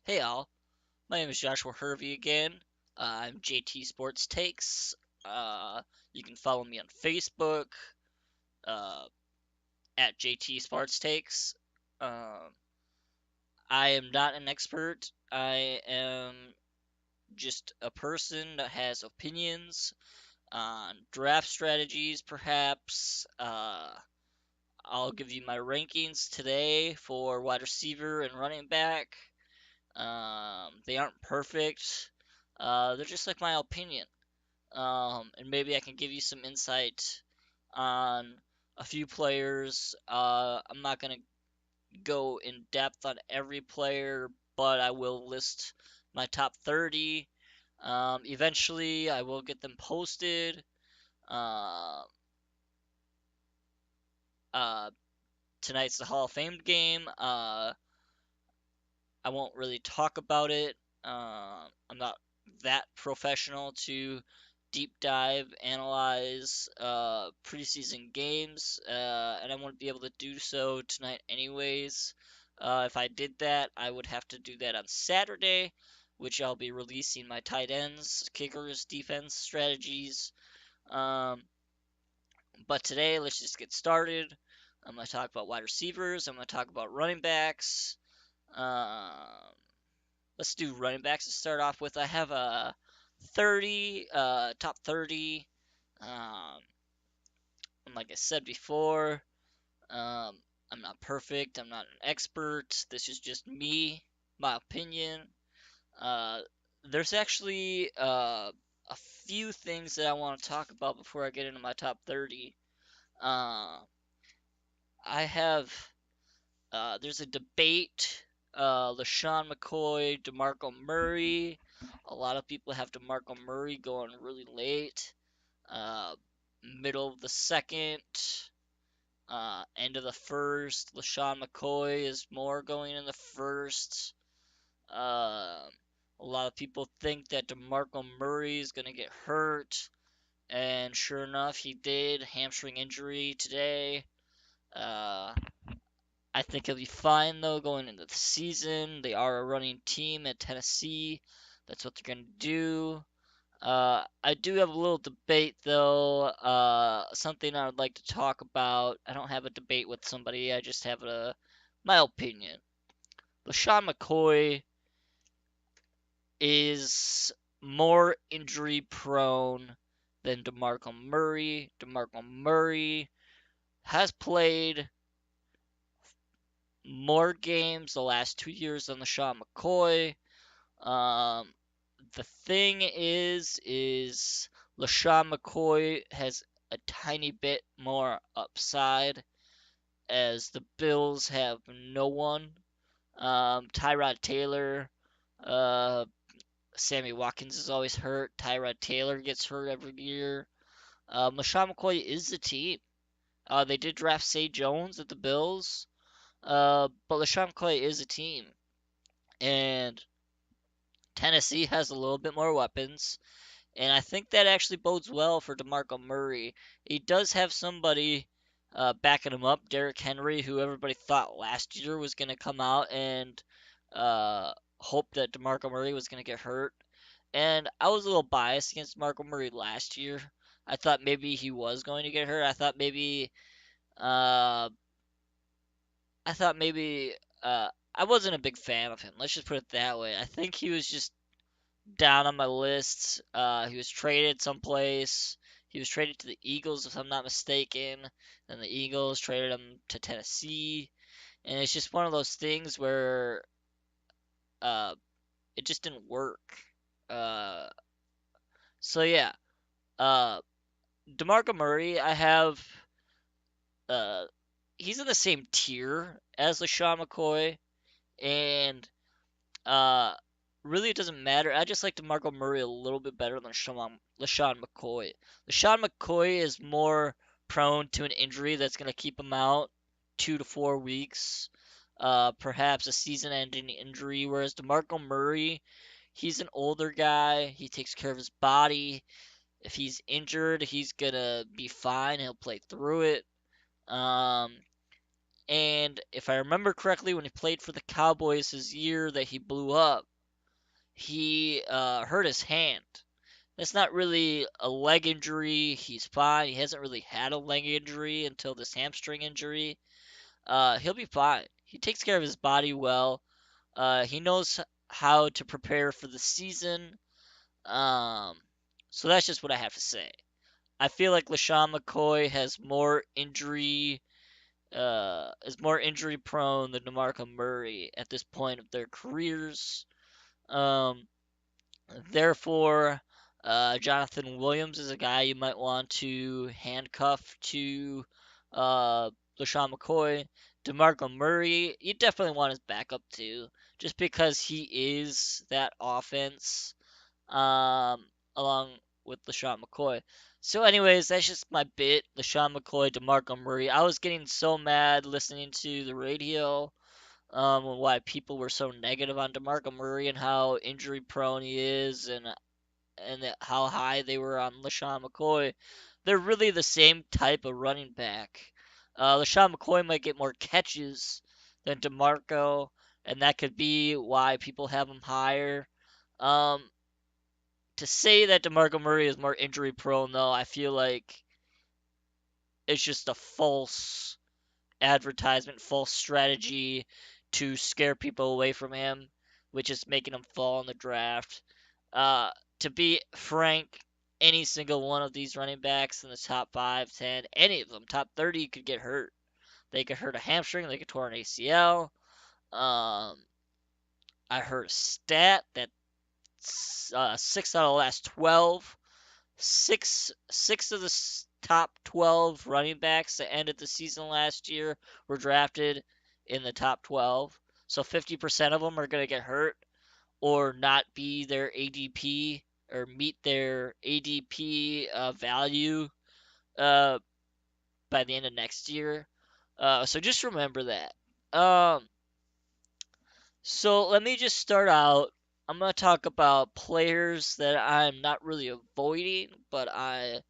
Hey all, my name is Joshua Hervey again. I'm JT Sports Takes. Uh, you can follow me on Facebook uh, at JT Sports Takes. Um, I am not an expert. I am just a person that has opinions on draft strategies, perhaps. I'll give you my rankings today for wide receiver and running back. They aren't perfect. They're just like my opinion. And maybe I can give you some insight on a few players. I'm not going to go in depth on every player, but I will list my top 30. Eventually, I will get them posted. Uh, uh, Tonight's the Hall of Fame game. I won't really talk about it. I'm not that professional to deep dive, analyze preseason games, and I wouldn't be able to do so tonight, anyways. If I did that, I would have to do that on Saturday, which I'll be releasing my tight ends, kickers, defense strategies. Um, but today, let's just get started. I'm going to talk about wide receivers. I'm going to talk about running backs. Um, let's do running backs to start off with. I have a 30, top 30. Um, and like I said before, um, I'm not perfect. I'm not an expert. This is just me, my opinion. Uh, there's actually a few things that I want to talk about before I get into my top 30. Uh, I have there's a debate. LaShawn McCoy, DeMarco Murray. A lot of people have DeMarco Murray going really late. Uh, Middle of the second, end of the first. LaShawn McCoy is more going in the first. Uh, a lot of people think that DeMarco Murray is going to get hurt. And sure enough, he did. Hamstring injury today. Uh, I think he'll be fine though going into the season. They are a running team at Tennessee. That's what they're gonna do. I do have a little debate though. Something I would like to talk about. I don't have a debate with somebody. I just have my opinion. LaShawn McCoy is more injury prone than DeMarco Murray. DeMarco Murray has played more games the last 2 years than LaShawn McCoy. Um, the thing is LaShawn McCoy has a tiny bit more upside as the Bills have no one. Tyrod Taylor, uh, Sammy Watkins is always hurt. Tyrod Taylor gets hurt every year. LaShawn McCoy is the team. They did draft Say Jones at the Bills, but LaShawn McCoy is a team. And Tennessee has a little bit more weapons, and I think that actually bodes well for DeMarco Murray. He does have somebody backing him up, Derrick Henry, who everybody thought last year was going to come out and hope that DeMarco Murray was going to get hurt. And I was a little biased against DeMarco Murray last year. I thought maybe he was going to get hurt. Uh, I thought maybe I wasn't a big fan of him. Let's just put it that way. I think he was just down on my list. He was traded someplace. He was traded to the Eagles, if I'm not mistaken. Then the Eagles traded him to Tennessee, and it's just one of those things where uh, it just didn't work. Uh, so yeah, uh, Demarco Murray, I have. Uh, he's in the same tier as LaShawn McCoy, and Uh, really, it doesn't matter. I just like DeMarco Murray a little bit better than LaShawn McCoy. LaShawn McCoy is more prone to an injury that's going to keep him out 2 to 4 weeks, perhaps a season-ending injury. Whereas DeMarco Murray, he's an older guy. He takes care of his body. If he's injured, he's gonna be fine. He'll play through it. Um, And if I remember correctly, when he played for the Cowboys his year that he blew up, he hurt his hand. That's not really a leg injury. He's fine. He hasn't really had a leg injury until this hamstring injury. He'll be fine. He takes care of his body well. He knows how to prepare for the season. Um, so that's just what I have to say. I feel like LaShawn McCoy has more injury, is more injury prone than DeMarco Murray at this point of their careers. Um, Therefore, Jonathan Williams is a guy you might want to handcuff to LaShawn McCoy. DeMarco Murray, you definitely want his backup too, just because he is that offense um, along with LaShawn McCoy. So, anyways, that's just my bit. LaShawn McCoy, DeMarco Murray. I was getting so mad listening to the radio why people were so negative on DeMarco Murray and how injury prone he is and how high they were on LaShawn McCoy. They're really the same type of running back. LaShawn McCoy might get more catches than DeMarco, and that could be why people have him higher. Um, to say that DeMarco Murray is more injury prone, though, I feel like it's just a false advertisement, false strategy to scare people away from him, which is making him fall in the draft. Uh, to be frank, any single one of these running backs in the top 5, 10, any of them, top 30 could get hurt. They could hurt a hamstring, they could tear an ACL. Um, I heard a stat that 6 out of the last 12, six of the top 12 running backs that ended the season last year were drafted in the top 12. So 50% of them are going to get hurt or not be their ADP or meet their ADP value uh, by the end of next year. So just remember that. Um, so let me just start out. I'm going to talk about players that I'm not really avoiding, but I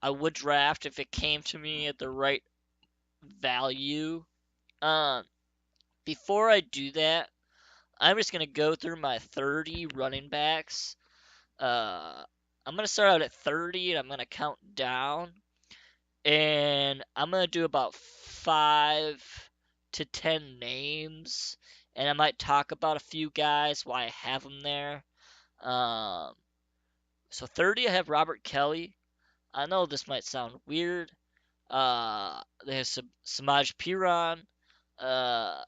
would draft if it came to me at the right value. Um, Before I do that, I'm just gonna go through my 30 running backs. I'm gonna start out at 30 and I'm gonna count down, and I'm gonna do about 5 to 10 names, and I might talk about a few guys why I have them there. Um, so 30, I have Robert Kelly. I know this might sound weird. There's Samaj Piran, uh,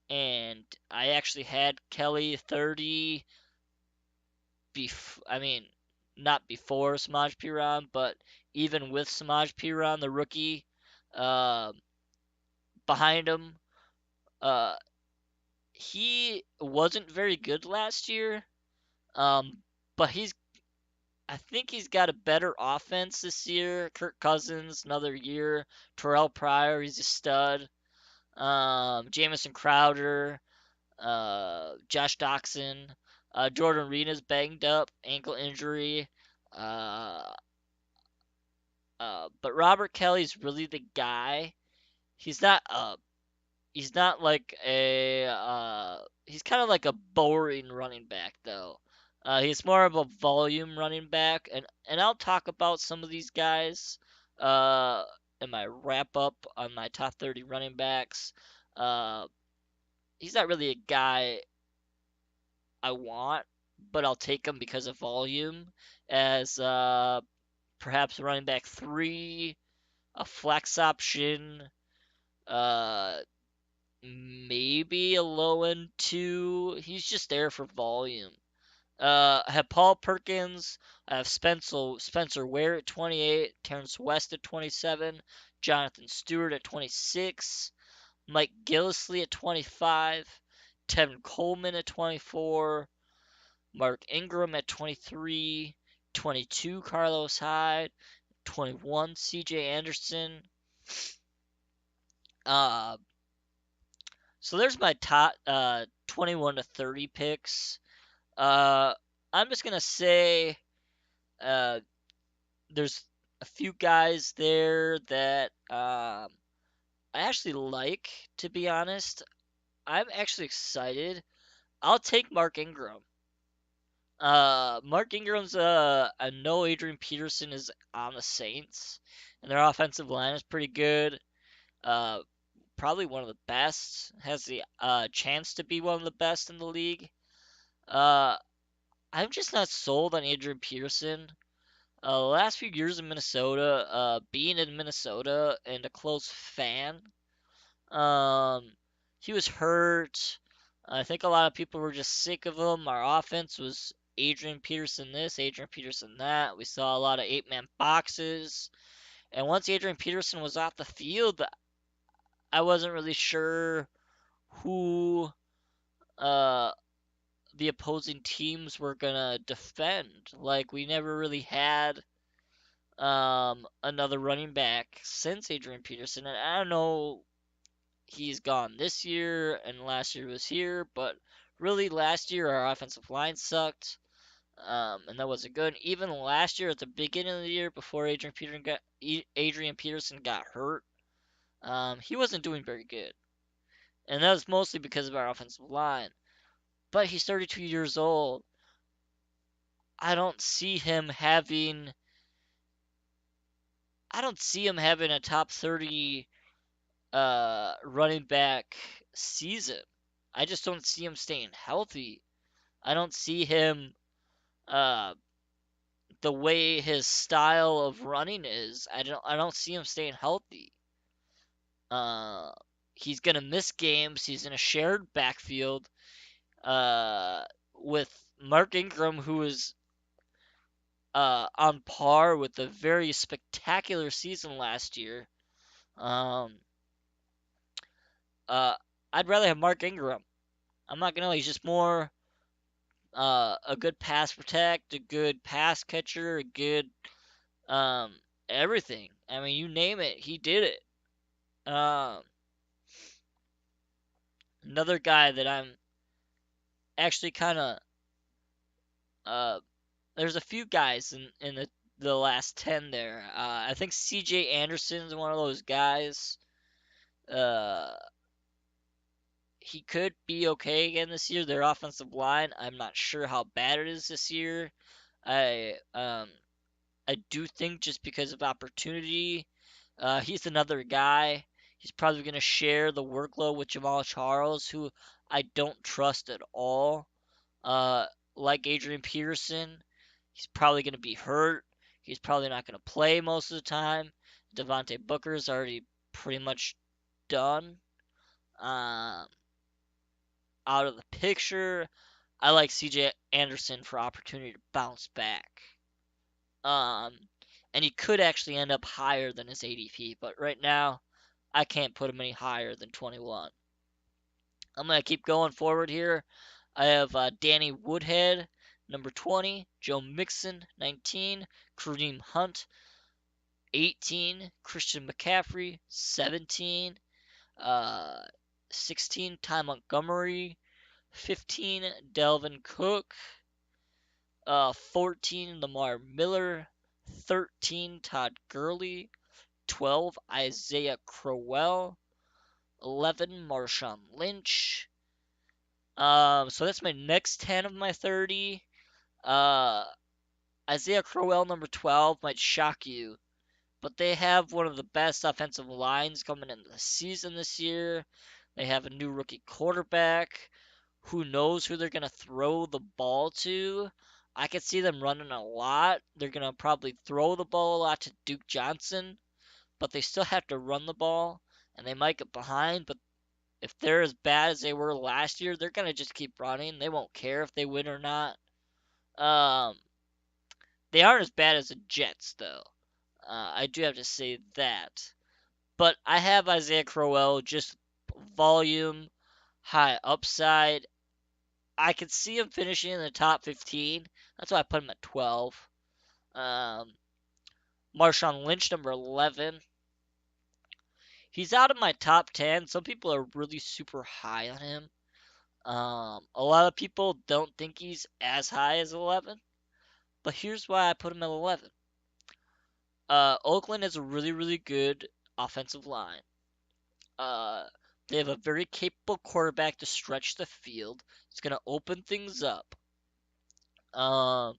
and I actually had Kelly 30. I mean, not before Samaj Piran, but even with Samaj Piran, the rookie, uh, behind him, uh, he wasn't very good last year. Um, but I think he's got a better offense this year. Kirk Cousins, another year. Terrell Pryor, he's a stud. Jamison Crowder, Josh Doxson, Jordan Reed is banged up, ankle injury. Uh, but Robert Kelly's really the guy. He's not he's not like a he's kind of like a boring running back though. He's more of a volume running back, and I'll talk about some of these guys uh, in my wrap up on my top 30 running backs. Uh, he's not really a guy I want, but I'll take him because of volume as perhaps running back 3, a flex option, uh, maybe a low end 2. He's just there for volume. I have Paul Perkins. I have Spencer Ware at 28, Terrence West at 27, Jonathan Stewart at 26, Mike Gillisley at 25, Tevin Coleman at 24, Mark Ingram at 23, 22 Carlos Hyde, 21 CJ Anderson. Uh, so there's my top 21 to 30 picks. Uh, I'm just gonna say uh, there's a few guys there that I actually like, to be honest. I'm actually excited. I'll take Mark Ingram. Mark Ingram's I know Adrian Peterson is on the Saints, and their offensive line is pretty good. Uh, Probably one of the best. Has the chance to be one of the best in the league. Uh, I'm just not sold on Adrian Peterson. The last few years in Minnesota, being in Minnesota and a close fan, um, he was hurt. I think a lot of people were just sick of him. Our offense was Adrian Peterson this, Adrian Peterson that. We saw a lot of eight-man boxes. And once Adrian Peterson was off the field, I wasn't really sure who uh, the opposing teams were gonna defend. Like we never really had another running back since Adrian Peterson, and I don't know, he's gone this year and last year was here, but really last year our offensive line sucked, and that wasn't good. Even last year at the beginning of the year before Adrian Peterson got hurt, he wasn't doing very good, and that was mostly because of our offensive line. But he's 32 years old. I don't see him having I don't see him having a top 30 running back season. I just don't see him staying healthy. I don't see him uh, the way his style of running is. I don't see him staying healthy. Uh, he's gonna miss games. He's in a shared backfield uh, with Mark Ingram, who is on par with a very spectacular season last year. Um, uh, I'd rather have Mark Ingram. I'm not gonna lie, he's just more a good pass protect, a good pass catcher, a good um, everything. I mean, you name it, he did it. Another guy that I'm actually kind of uh, there's a few guys in the last 10 there. I think C.J. Anderson's one of those guys. Uh, he could be okay again this year. Their offensive line, I'm not sure how bad it is this year. I um I do think just because of opportunity, he's another guy. He's probably going to share the workload with Jamal Charles, who I don't trust at all. Uh, like Adrian Peterson, he's probably going to be hurt. He's probably not going to play most of the time. Devontae Booker's already pretty much done, um, out of the picture. I like CJ Anderson for opportunity to bounce back. Um, and he could actually end up higher than his ADP, but right now I can't put him any higher than 21. I'm gonna keep going forward here. I have Danny Woodhead, number 20, Joe Mixon, 19, Kareem Hunt, 18, Christian McCaffrey, 17, uh, 16, Ty Montgomery, 15, Delvin Cook, 14, Lamar Miller, 13, Todd Gurley, 12, Isaiah Crowell, 11, Marshawn Lynch. So that's my next 10 of my 30. Uh, Isaiah Crowell, number 12, might shock you, but they have one of the best offensive lines coming into the season this year. They have a new rookie quarterback. Who knows who they're going to throw the ball to? I could see them running a lot. They're going to probably throw the ball a lot to Duke Johnson, but they still have to run the ball, and they might get behind. But if they're as bad as they were last year, they're going to just keep running. They won't care if they win or not. Um, they aren't as bad as the Jets, though. I do have to say that. But I have Isaiah Crowell, just volume, high upside. I could see him finishing in the top 15. That's why I put him at 12. Um, Marshawn Lynch, number 11. He's out of my top 10. Some people are really super high on him. A lot of people don't think he's as high as 11. But here's why I put him at 11. Oakland has a really, really good offensive line. Uh, they have a very capable quarterback to stretch the field. It's going to open things up. Um,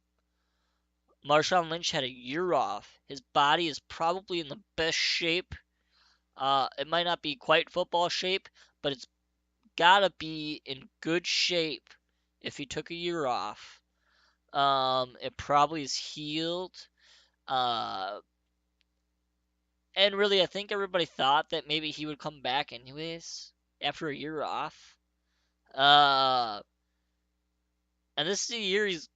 Marshawn Lynch had a year off. His body is probably in the best shape. It might not be quite football shape, but it's gotta be in good shape if he took a year off. It probably is healed. Uh, and really, I think everybody thought that maybe he would come back anyways after a year off. Uh, and this is a year he's.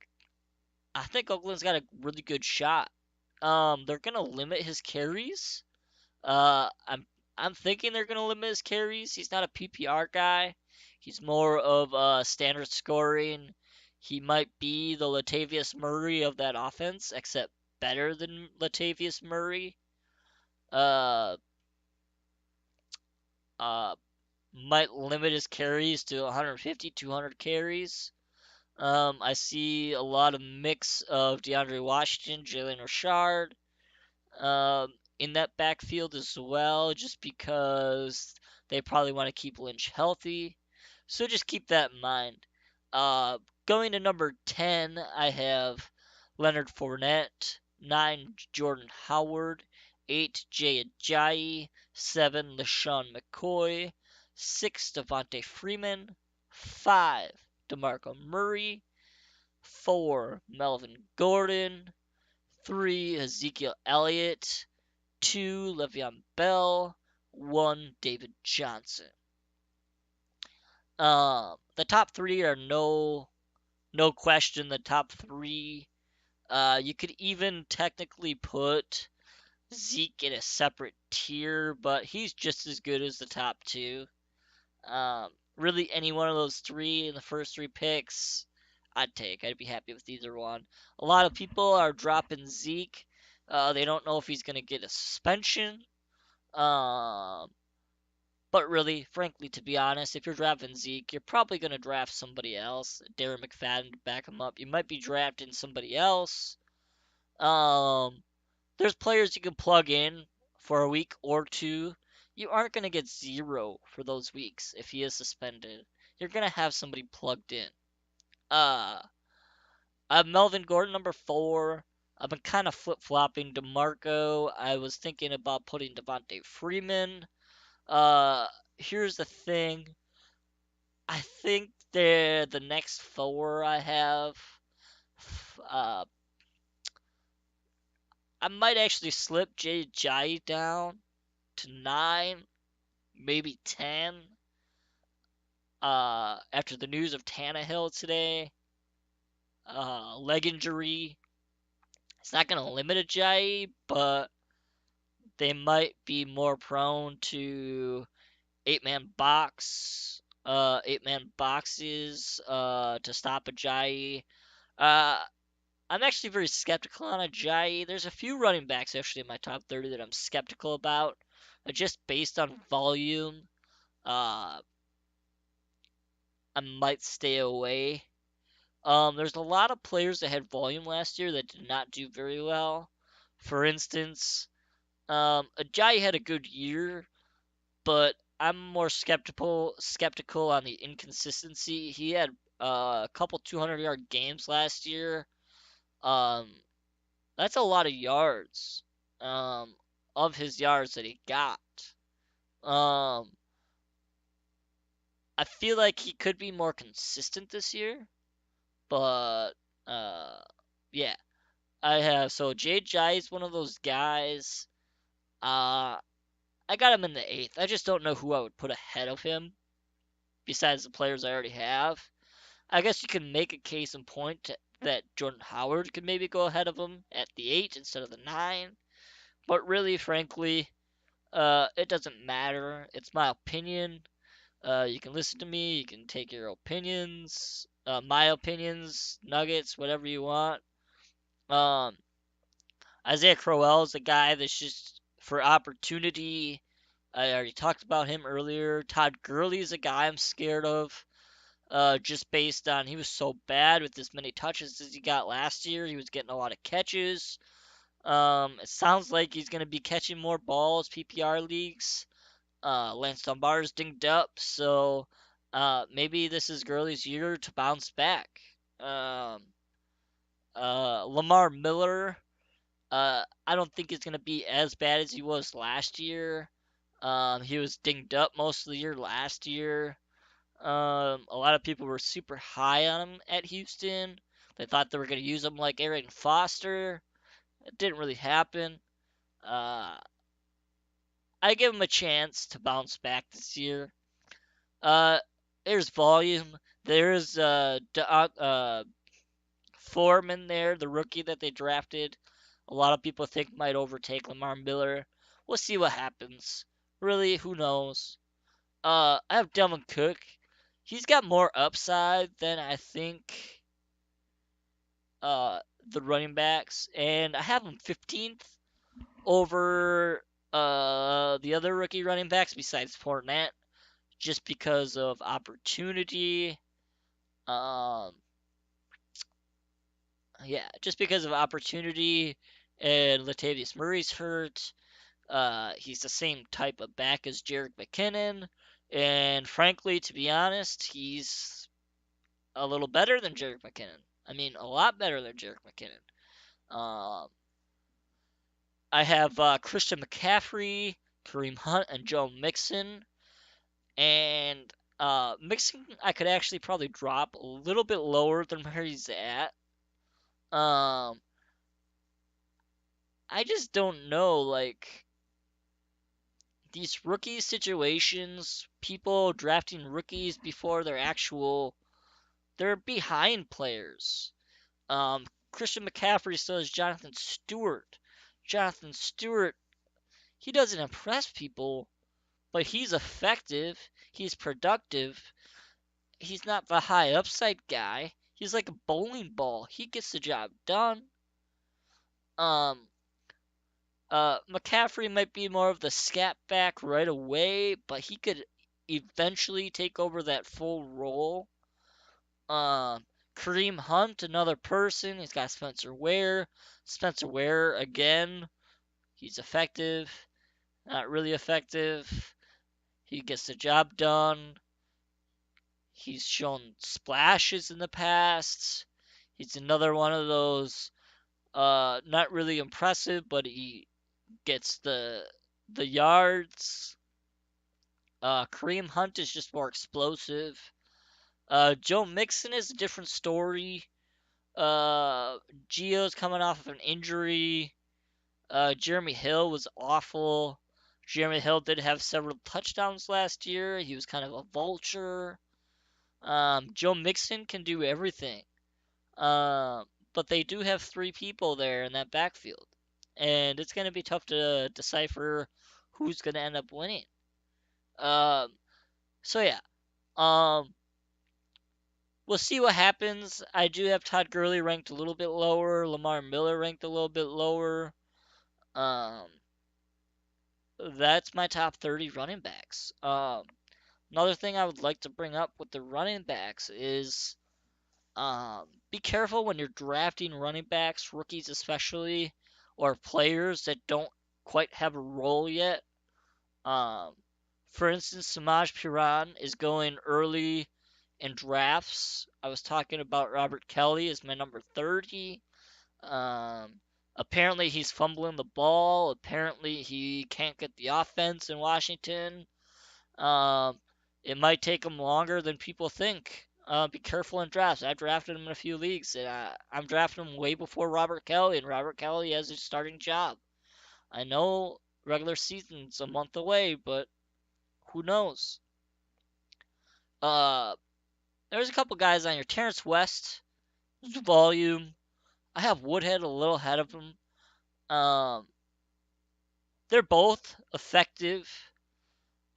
I think Oakland's got a really good shot. They're gonna limit his carries. Uh, I'm I'm thinking they're gonna limit his carries. He's not a PPR guy. He's more of standard scoring. He might be the Latavius Murray of that offense, except better than Latavius Murray. Uh, uh, might limit his carries to 150, 200 carries. I see a lot of mix of DeAndre Washington, Jalen Richard, in that backfield as well, just because they probably want to keep Lynch healthy. So just keep that in mind. Uh, Going to number 10, I have Leonard Fournette, 9, Jordan Howard, 8, Jay Ajayi, 7, LaShawn McCoy, 6, Devontae Freeman, 5, DeMarco Murray, 4, Melvin Gordon, 3, Ezekiel Elliott, 2, Le'Veon Bell, 1, David Johnson. The top three are no question the top three. You could even technically put Zeke in a separate tier, but he's just as good as the top two. Really, any one of those three in the first three picks, I'd take. I'd be happy with either one. A lot of people are dropping Zeke. They don't know if he's going to get a suspension. Um, but really, frankly, to be honest, if you're drafting Zeke, you're probably going to draft somebody else. Darren McFadden to back him up. You might be drafting somebody else. Um, there's players you can plug in for a week or two. You aren't going to get zero for those weeks if he is suspended. You're going to have somebody plugged in. Uh, Melvin Gordon, number 4. I've been kind of flip flopping DeMarco. I was thinking about putting Devontae Freeman. Uh, Here's the thing. I think the next 4 I have. Uh, I might actually slip Jay Jai down to 9, maybe 10. After the news of Tannehill today, leg injury. It's not going to limit Ajayi, but they might be more prone to eight-man boxes, to stop Ajayi. Uh, I'm actually very skeptical on Ajayi. There's a few running backs actually in my top 30 that I'm skeptical about, just based on volume. Uh, I might stay away. There's a lot of players that had volume last year that did not do very well. For instance, Ajayi had a good year, but I'm more skeptical on the inconsistency. He had a couple 200-yard games last year. Um, that's a lot of yards. Um, of his yards that he got. Um, I feel like he could be more consistent this year, but uh, yeah. I have so Jai is one of those guys. Uh, I got him in the 8th. I just don't know who I would put ahead of him besides the players I already have. I guess you can make a case and point that Jordan Howard could maybe go ahead of him at the 8 instead of the 9. But really, frankly, it doesn't matter. It's my opinion. You can listen to me. You can take your opinions, my opinions, nuggets, whatever you want. Um, Isaiah Crowell is a guy that's just for opportunity. I already talked about him earlier. Todd Gurley is a guy I'm scared of. Just based on he was so bad with as many touches as he got last year. He was getting a lot of catches. It sounds like he's going to be catching more balls, PPR leagues. Lance Dunbar's dinged up, so maybe this is Gurley's year to bounce back. Um, Lamar Miller, I don't think it's gonna be as bad as he was last year. He was dinged up most of the year last year. A lot of people were super high on him at Houston. They thought they were gonna use him like Arian Foster. It didn't really happen. Uh, I give him a chance to bounce back this year. Uh, there's volume. There's Foreman there, the rookie that they drafted. A lot of people think might overtake Lamar Miller. We'll see what happens. Really, who knows? I have Delvin Cook. He's got more upside than I think uh the running backs, and I have him 15th over the other rookie running backs besides Fournette, just because of opportunity. Um, yeah, just because of opportunity, and Latavius Murray's hurt. He's the same type of back as Jerick McKinnon, and frankly, to be honest, he's a little better than Jerick McKinnon. I mean, a lot better than Jerick McKinnon. Um, I have Christian McCaffrey, Kareem Hunt, and Joe Mixon. And Mixon, I could actually probably drop a little bit lower than where he's at. Um, I just don't know, like, these rookie situations, people drafting rookies before they're behind players. Christian McCaffrey still has Jonathan Stewart. Jonathan Stewart, he doesn't impress people, but he's effective. He's productive. He's not the high upside guy. He's like a bowling ball. He gets the job done. Um, McCaffrey might be more of the scat back right away, but he could eventually take over that full role. Kareem Hunt, another person. He's got Spencer Ware. Spencer Ware again. He's effective, not really effective. He gets the job done. He's shown splashes in the past. He's another one of those not really impressive, but he gets the yards. Kareem Hunt is just more explosive. Joe Mixon is a different story. Gio's coming off of an injury. Jeremy Hill was awful. Jeremy Hill did have several touchdowns last year. He was kind of a vulture. Joe Mixon can do everything. But they do have three people there in that backfield. And it's going to be tough to decipher who's going to end up winning. Um, so yeah, um, we'll see what happens. I do have Todd Gurley ranked a little bit lower, Lamar Miller ranked a little bit lower. Um, that's my top 30 running backs. Another thing I would like to bring up with the running backs is be careful when you're drafting running backs, rookies especially, or players that don't quite have a role yet. Um, for instance, Samaj Piran is going early in drafts. I was talking about Robert Kelly as my number 30. Apparently he's fumbling the ball. Apparently he can't get the offense in Washington. Um, it might take him longer than people think. Be careful in drafts. I've drafted him in a few leagues, and I'm drafting him way before Robert Kelly, and Robert Kelly has his starting job. I know regular season's a month away, but who knows? Uh, there's a couple guys on here. Terrence West, volume. I have Woodhead a little ahead of him. Um, they're both effective.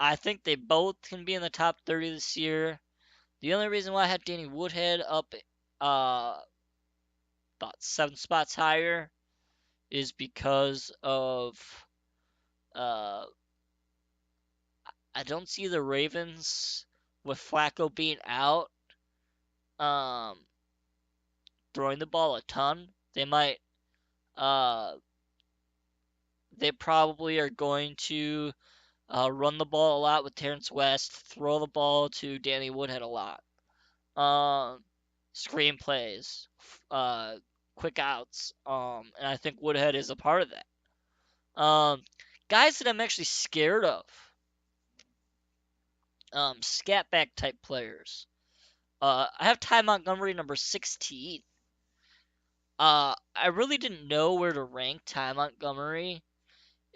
I think they both can be in the top 30 this year. The only reason why I have Danny Woodhead up uh, about 7 spots higher is because of uh, I don't see the Ravens with Flacco being out um, throwing the ball a ton. Uh, they probably are going to run the ball a lot with Terrence West, throw the ball to Danny Woodhead a lot. Um, Screen plays, uh, quick outs, and I think Woodhead is a part of that. Guys that I'm actually scared of, scat back type players. I have Ty Montgomery number 16. I really didn't know where to rank Ty Montgomery,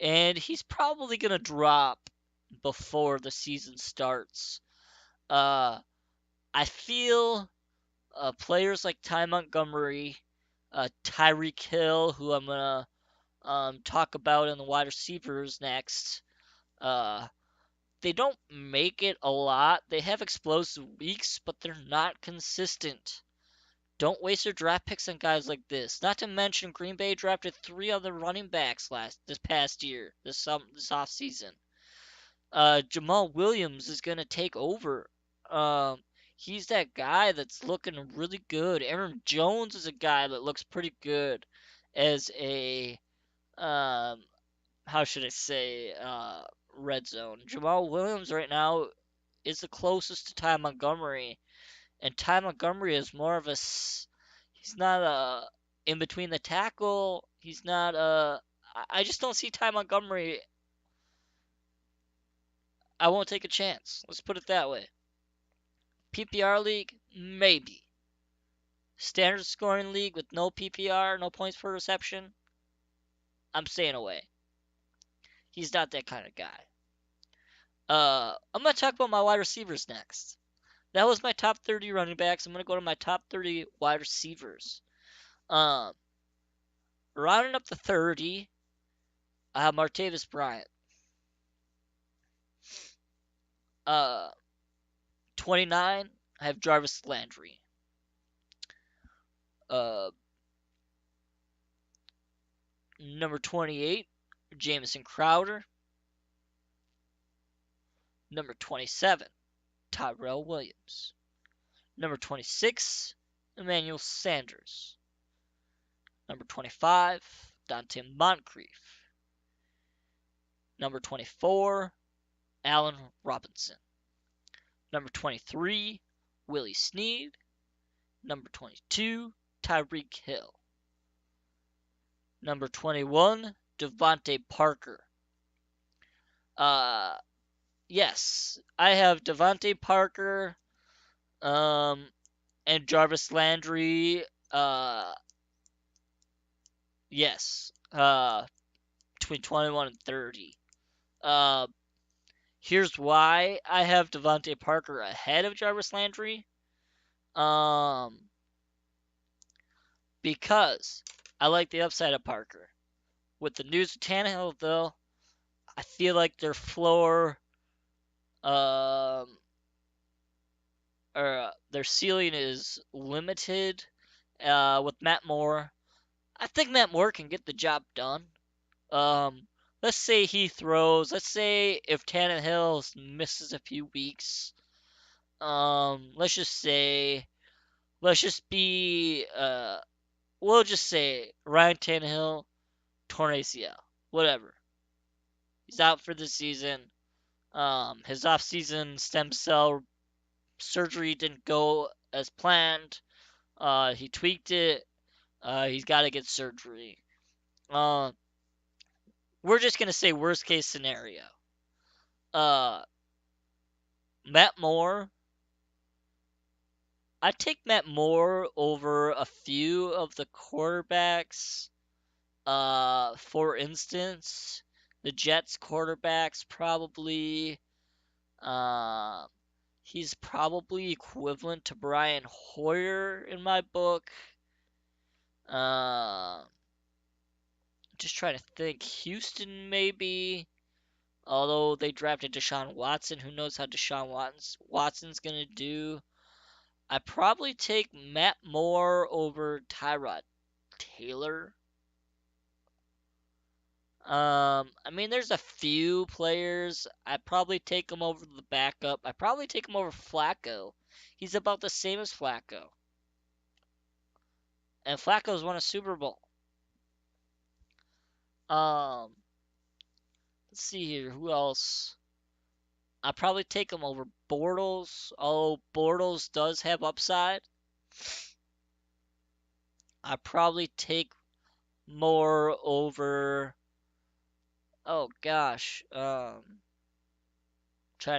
and he's probably gonna drop before the season starts. Uh, I feel players like Ty Montgomery, Tyreek Hill, who I'm gonna talk about in the wide receivers next. Uh, they don't make it a lot. They have explosive weeks, but they're not consistent. Don't waste your draft picks on guys like this. Not to mention, Green Bay drafted 3 other running backs this past year, this off season. Jamal Williams is gonna take over. Um, he's that guy that's looking really good. Aaron Jones is a guy that looks pretty good as a um, how should I say, red zone. Jamal Williams right now is the closest to Ty Montgomery, and Ty Montgomery is more of he's not a in between the tackle. He's not a. I just don't see Ty Montgomery. I won't take a chance. Let's put it that way. PPR league, maybe. Standard scoring league with no PPR, no points per reception, I'm staying away. He's not that kind of guy. I'm gonna talk about my wide receivers next. That was my top 30 running backs. I'm gonna go to my top 30 wide receivers. Um, Rounding up the 30, I have Martavis Bryant. 29, I have Jarvis Landry. Uh, Number 28, Jamison Crowder. Number 27, Tyrell Williams. Number 26, Emmanuel Sanders. Number 25, Dante Moncrief. Number 24, Allen Robinson. Number 23, Willie Snead. Number 22, Tyreek Hill. Number 21, Devontae Parker. Uh, yes, I have Devontae Parker, and Jarvis Landry. Yes, between 21 and 30. Uh, Here's why I have Devontae Parker ahead of Jarvis Landry. Um, because I like the upside of Parker. With the news of Tannehill, though, I feel like their floor, um, or their ceiling is limited. With Matt Moore, I think Matt Moore can get the job done. Um, let's say he throws. Let's say if Tannehill misses a few weeks. Let's just say. Let's just be. We'll just say Ryan Tannehill torn ACL. Whatever. He's out for the season. His off-season stem cell surgery didn't go as planned. He tweaked it. He's got to get surgery. Uh, we're just gonna say worst case scenario. Uh, Matt Moore. I take Matt Moore over a few of the quarterbacks. For instance, the Jets quarterbacks probably. Uh, he's probably equivalent to Brian Hoyer in my book. Uh, just trying to think. Houston maybe. Although they drafted Deshaun Watson, who knows how Deshaun Watson's gonna do? I probably take Matt Moore over Tyrod Taylor. I mean, there's a few players. I'd probably take him over the backup. I'd probably take him over Flacco. He's about the same as Flacco. And Flacco's won a Super Bowl. Um, let's see here. Who else? I'd probably take him over Bortles. Oh, Bortles does have upside. I'd probably take more over. Oh gosh, trying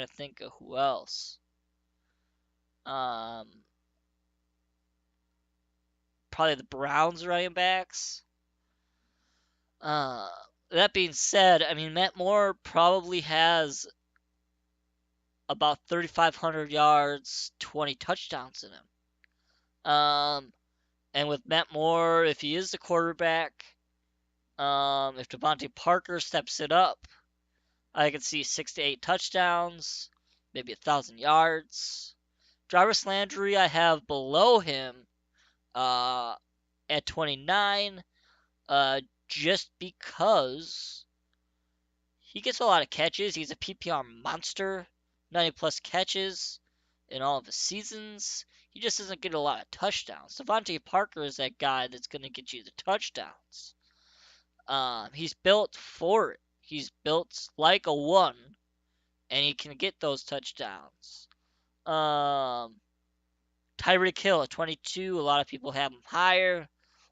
to think of who else. Um, Probably the Browns running backs. Uh, that being said, I mean Matt Moore probably has about 3,500 yards, 20 touchdowns in him. And with Matt Moore, if he is the quarterback, if Devontae Parker steps it up, I could see 6 to 8 touchdowns, maybe 1,000 yards. Jarvis Landry, I have below him uh, at 29, just because he gets a lot of catches. He's a PPR monster, 90 plus catches in all of his seasons. He just doesn't get a lot of touchdowns. Devontae Parker is that guy that's going to get you the touchdowns. He's built for it. He's built like a one, and he can get those touchdowns. Um, Tyreek Hill at 22, a lot of people have him higher.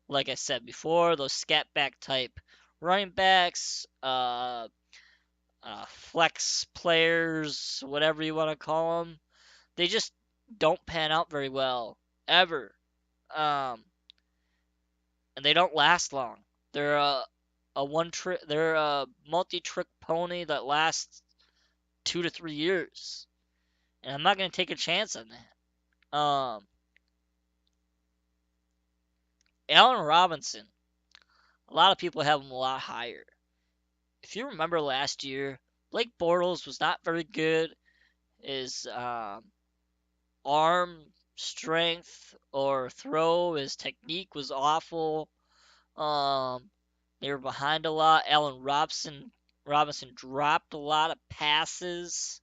Like I said before, those scat back type running backs, flex players, whatever you want to call them, they just don't pan out very well ever, um, and they don't last long. They're a one trick, they're a multi-trick pony that lasts 2 to 3 years, and I'm not gonna take a chance on that. Allen Robinson, a lot of people have him a lot higher. If you remember last year, Blake Bortles was not very good. His arm strength or throw, his technique was awful. Um, they were behind a lot. Allen Robinson dropped a lot of passes.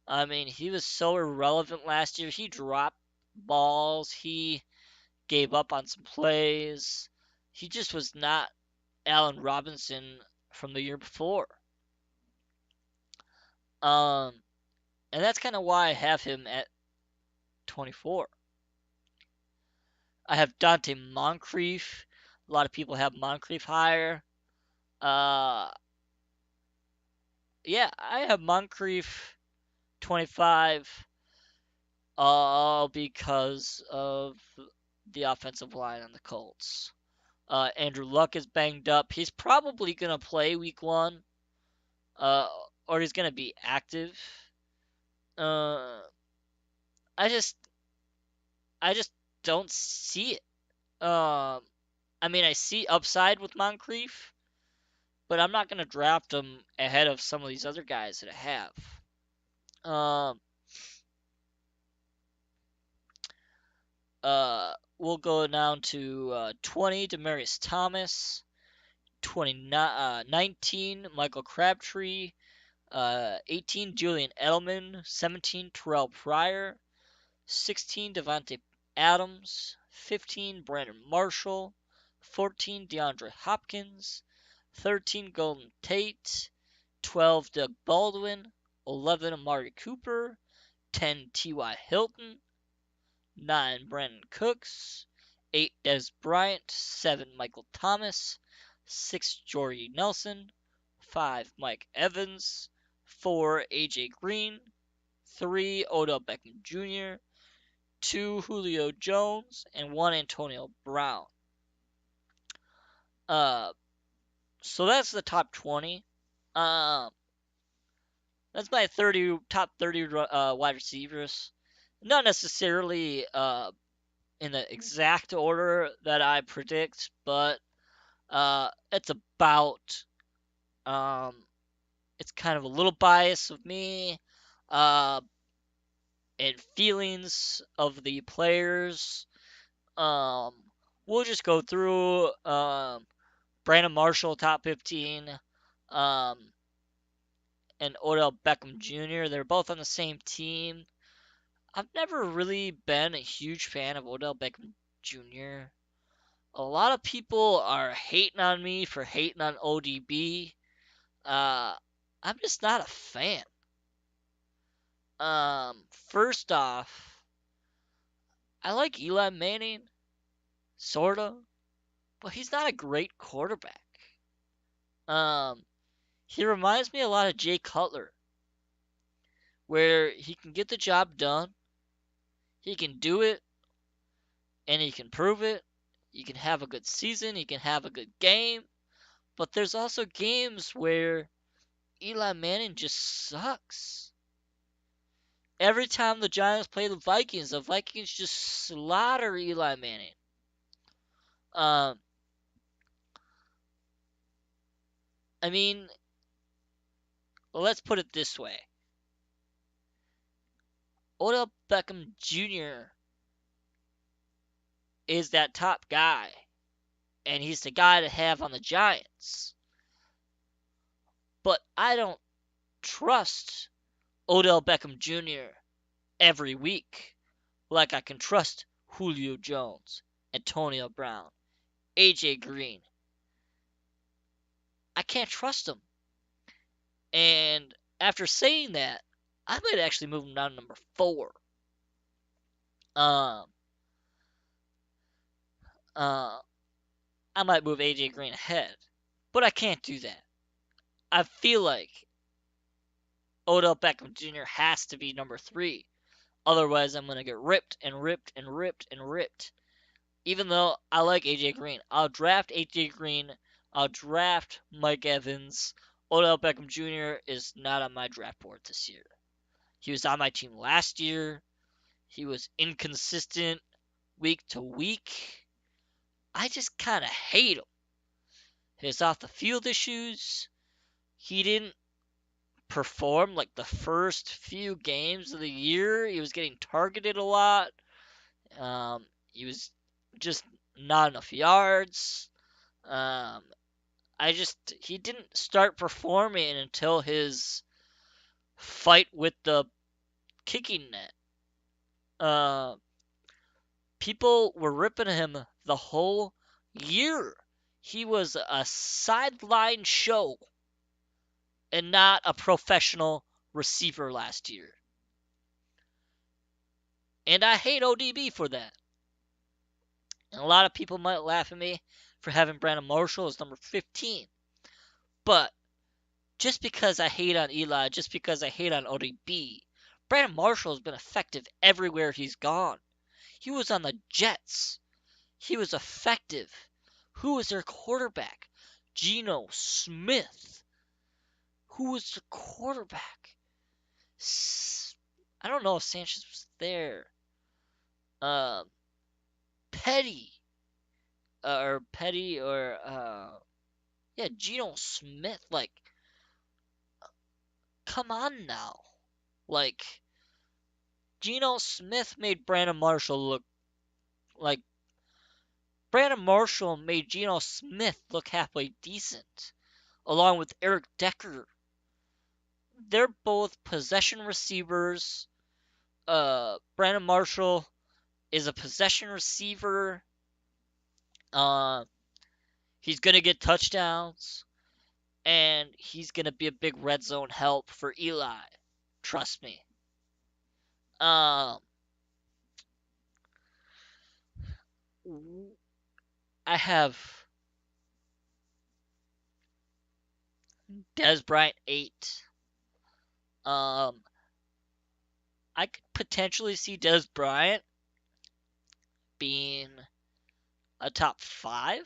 I mean, he was so irrelevant last year. He dropped balls. He gave up on some plays. He just was not Allen Robinson from the year before. Um, and that's kind of why I have him at 24. I have Dante Moncrief. A lot of people have Moncrief higher. Uh, yeah, I have Moncrief 25, all because of the offensive line on the Colts. Andrew Luck is banged up. He's probably gonna play week one, uh, or he's gonna be active. Uh, I just, I just don't see it. I mean, I see upside with Moncrief, but I'm not gonna draft him ahead of some of these other guys that I have. Um, we'll go down to 20, Demarius Thomas. 19, Michael Crabtree. 18, Julian Edelman. 17, Terrell Pryor. 16, Devontae Adams. 15, Brandon Marshall. 14, DeAndre Hopkins. 13, Golden Tate. 12, Doug Baldwin. 11, Amari Cooper. 10, T.Y. Hilton. 9, Brandon Cooks. 8, Des Bryant. 7, Michael Thomas. 6, Jordy Nelson. 5, Mike Evans. 4, A.J. Green. 3, Odell Beckham Jr. 2, Julio Jones. And 1, Antonio Brown. Uh, so that's the top 20. Um, that's my top 30 wide receivers. Not necessarily in the exact order that I predict, but it's about um, it's kind of a little bias of me uh, and feelings of the players. Um, we'll just go through Brandon Marshall top 15 um, and Odell Beckham Jr. They're both on the same team. I've never really been a huge fan of Odell Beckham Jr. A lot of people are hating on me for hating on ODB. Uh, I'm just not a fan. First off, I like Eli Manning, sorta, but he's not a great quarterback. Um, he reminds me a lot of Jay Cutler, where he can get the job done, he can do it, and he can prove it. He can have a good season, he can have a good game, but there's also games where Eli Manning just sucks. Every time the Giants play the Vikings just slaughter Eli Manning. Um, I mean, let's put it this way: Odell Beckham Jr. is that top guy, and he's the guy to have on the Giants. But I don't trust Odell Beckham Jr. every week like I can trust Julio Jones, Antonio Brown, AJ Green. I can't trust him. And after saying that, I might actually move him down to number 4. Um, uh, I might move AJ Green ahead, but I can't do that. I feel like Odell Beckham Jr. has to be number 3. Otherwise, I'm going to get ripped and ripped and ripped and ripped. Even though I like AJ Green, I'll draft AJ Green. I'll draft Mike Evans. Odell Beckham Jr. is not on my draft board this year. He was on my team last year. He was inconsistent week to week. I just kind of hate him. His off the field issues. He didn't perform like the first few games of the year. He was getting targeted a lot. He was just not enough yards. Um, he didn't start performing until his fight with the kicking net. Uh, People were ripping him the whole year. He was a sideline show and not a professional receiver last year. And I hate ODB for that. And a lot of people might laugh at me for having Brandon Marshall as number 15. But just because I hate on Eli, just because I hate on ODB, Brandon Marshall has been effective everywhere he's gone. He was on the Jets. He was effective. Who was their quarterback? Geno Smith. Who was the quarterback? I don't know if Sanchez was there. Um, Petty. Yeah, Geno Smith. Like, come on now. Like, Geno Smith made Brandon Marshall look like Brandon Marshall made Geno Smith look halfway decent, along with Eric Decker. They're both possession receivers. Brandon Marshall is a possession receiver. Uh, he's gonna get touchdowns, and he's gonna be a big red zone help for Eli. Trust me. Um, I have Dez Bryant 8. Um, I could potentially see Dez Bryant being a top 5,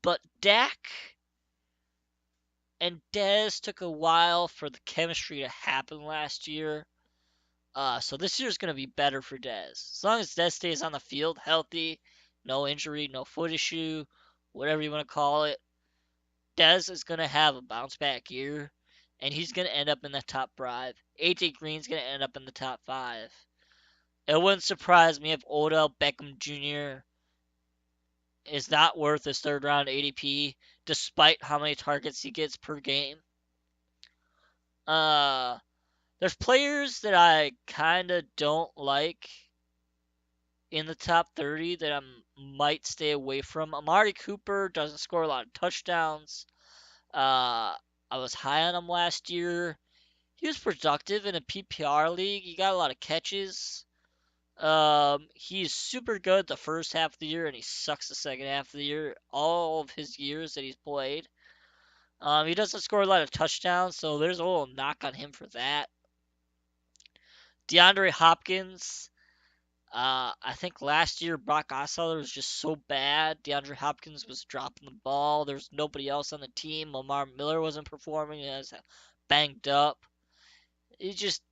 but Dak and Dez took a while for the chemistry to happen last year. So this year is going to be better for Dez. As long as Dez stays on the field healthy, no injury, no foot issue, whatever you want to call it, Dez is going to have a bounce back year, and he's going to end up in the top 5. AJ Green's going to end up in the top 5. It wouldn't surprise me if Odell Beckham Jr. is not worth his 3rd-round ADP, despite how many targets he gets per game. There's players that I kind of don't like in the top 30 that I might stay away from. Amari Cooper doesn't score a lot of touchdowns. I was high on him last year. He was productive in a PPR league. He got a lot of catches. He's super good the first half of the year, and he sucks the second half of the year. All of his years that he's played. He doesn't score a lot of touchdowns, so there's a little knock on him for that. DeAndre Hopkins. I think last year Brock Osweiler was just so bad. DeAndre Hopkins was dropping the ball. There's nobody else on the team. Lamar Miller wasn't performing. He was banged up. He just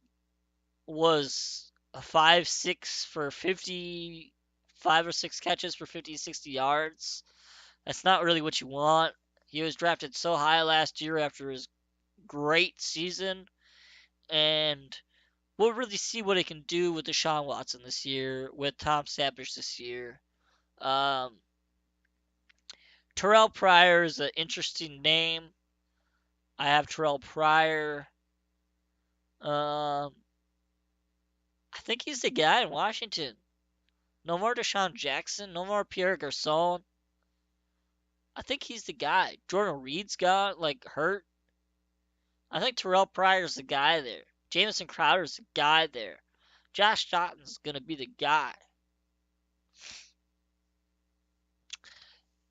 was a 5-6 for 50, 5 or 6 catches for 50, 60 yards. That's not really what you want. He was drafted so high last year after his great season, and we'll really see what he can do with Deshaun Watson this year, with Tom Savage this year. Um, Terrell Pryor is an interesting name. I have Terrell Pryor. Um, I think he's the guy in Washington. No more Deshaun Jackson. No more Pierre Garcon. I think he's the guy. Jordan Reed's got hurt. I think Terrell Pryor's the guy there. Jamison Crowder's the guy there. Josh Johnson's gonna be the guy.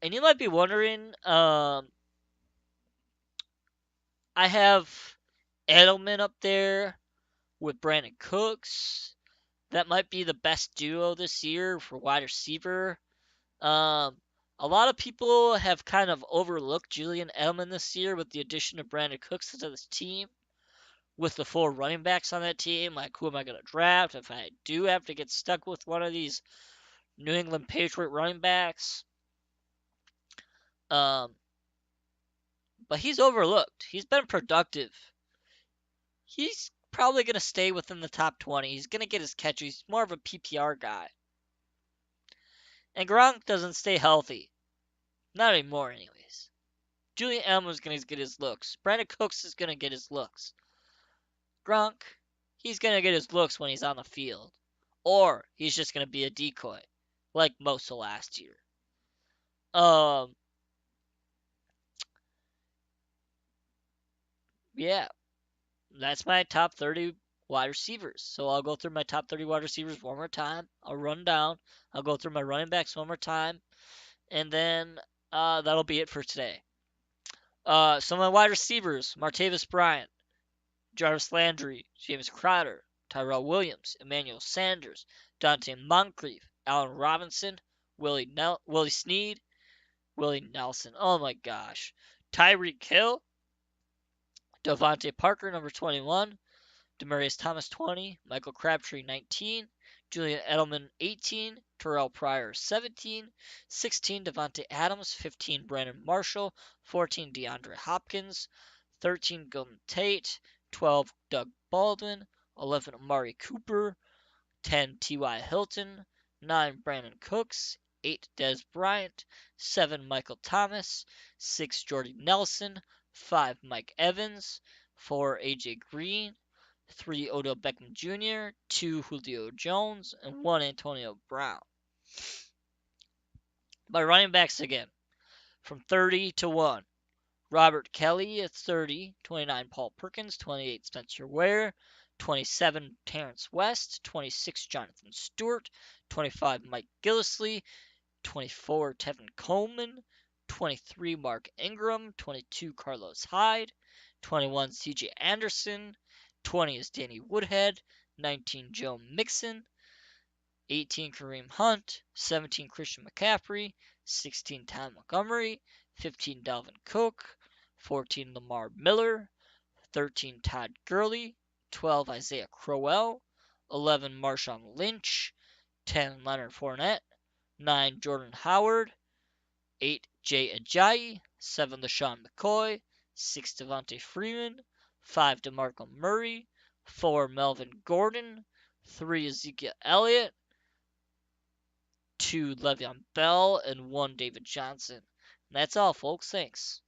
And you might be wondering, I have Edelman up there with Brandon Cooks. That might be the best duo this year for wide receiver. Um, a lot of people have kind of overlooked Julian Edelman this year with the addition of Brandon Cooks to this team. With the 4 running backs on that team, who am I going to draft if I do have to get stuck with one of these New England Patriot running backs? Um, but he's overlooked. He's been productive. He's probably going to stay within the top 20. He's going to get his catches. He's more of a PPR guy. And Gronk doesn't stay healthy. Not anymore, anyways. Julian Edelman's going to get his looks. Brandon Cooks is going to get his looks. Gronk, he's going to get his looks when he's on the field. Or he's just going to be a decoy, like most of last year. Yeah, that's my top 30 wide receivers. So I'll go through my top 30 wide receivers one more time. I'll run down. I'll go through my running backs one more time. And then that'll be it for today. So my wide receivers, Martavis Bryant, Jarvis Landry, James Crowder, Tyrell Williams, Emmanuel Sanders, Dante Moncrief, Allen Robinson, Willie Snead, Willie Nelson. Oh my gosh. Tyreek Hill, Devontae Parker, number 21, Demaryius Thomas, 20, Michael Crabtree, 19, Julian Edelman, 18, Terrell Pryor, 17, 16, Devontae Adams, 15, Brandon Marshall, 14, DeAndre Hopkins, 13, Golden Tate, 12, Doug Baldwin, 11, Amari Cooper, 10, T.Y. Hilton, 9, Brandon Cooks, 8, Dez Bryant, 7, Michael Thomas, 6, Jordy Nelson, 5, Mike Evans, 4, A.J. Green, 3, Odell Beckham Jr., 2, Julio Jones, and 1, Antonio Brown. My running backs again, from 30 to 1. Robert Kelly at 30, 29, Paul Perkins, 28, Spencer Ware, 27, Terrence West, 26, Jonathan Stewart, 25, Mike Gillislee, 24, Tevin Coleman, 23, Mark Ingram, 22, Carlos Hyde, 21, CJ Anderson, 20 is Danny Woodhead, 19, Joe Mixon, 18, Kareem Hunt, 17, Christian McCaffrey, 16, Ty Montgomery, 15, Dalvin Cook, 14, Lamar Miller, 13, Todd Gurley, 12, Isaiah Crowell, 11, Marshawn Lynch, 10, Leonard Fournette, 9, Jordan Howard, 8, Jay Ajayi, 7, LaShawn McCoy, 6, Devontae Freeman, 5, DeMarco Murray, 4, Melvin Gordon, 3, Ezekiel Elliott, 2, Le'Veon Bell, and 1, David Johnson. And that's all, folks. Thanks.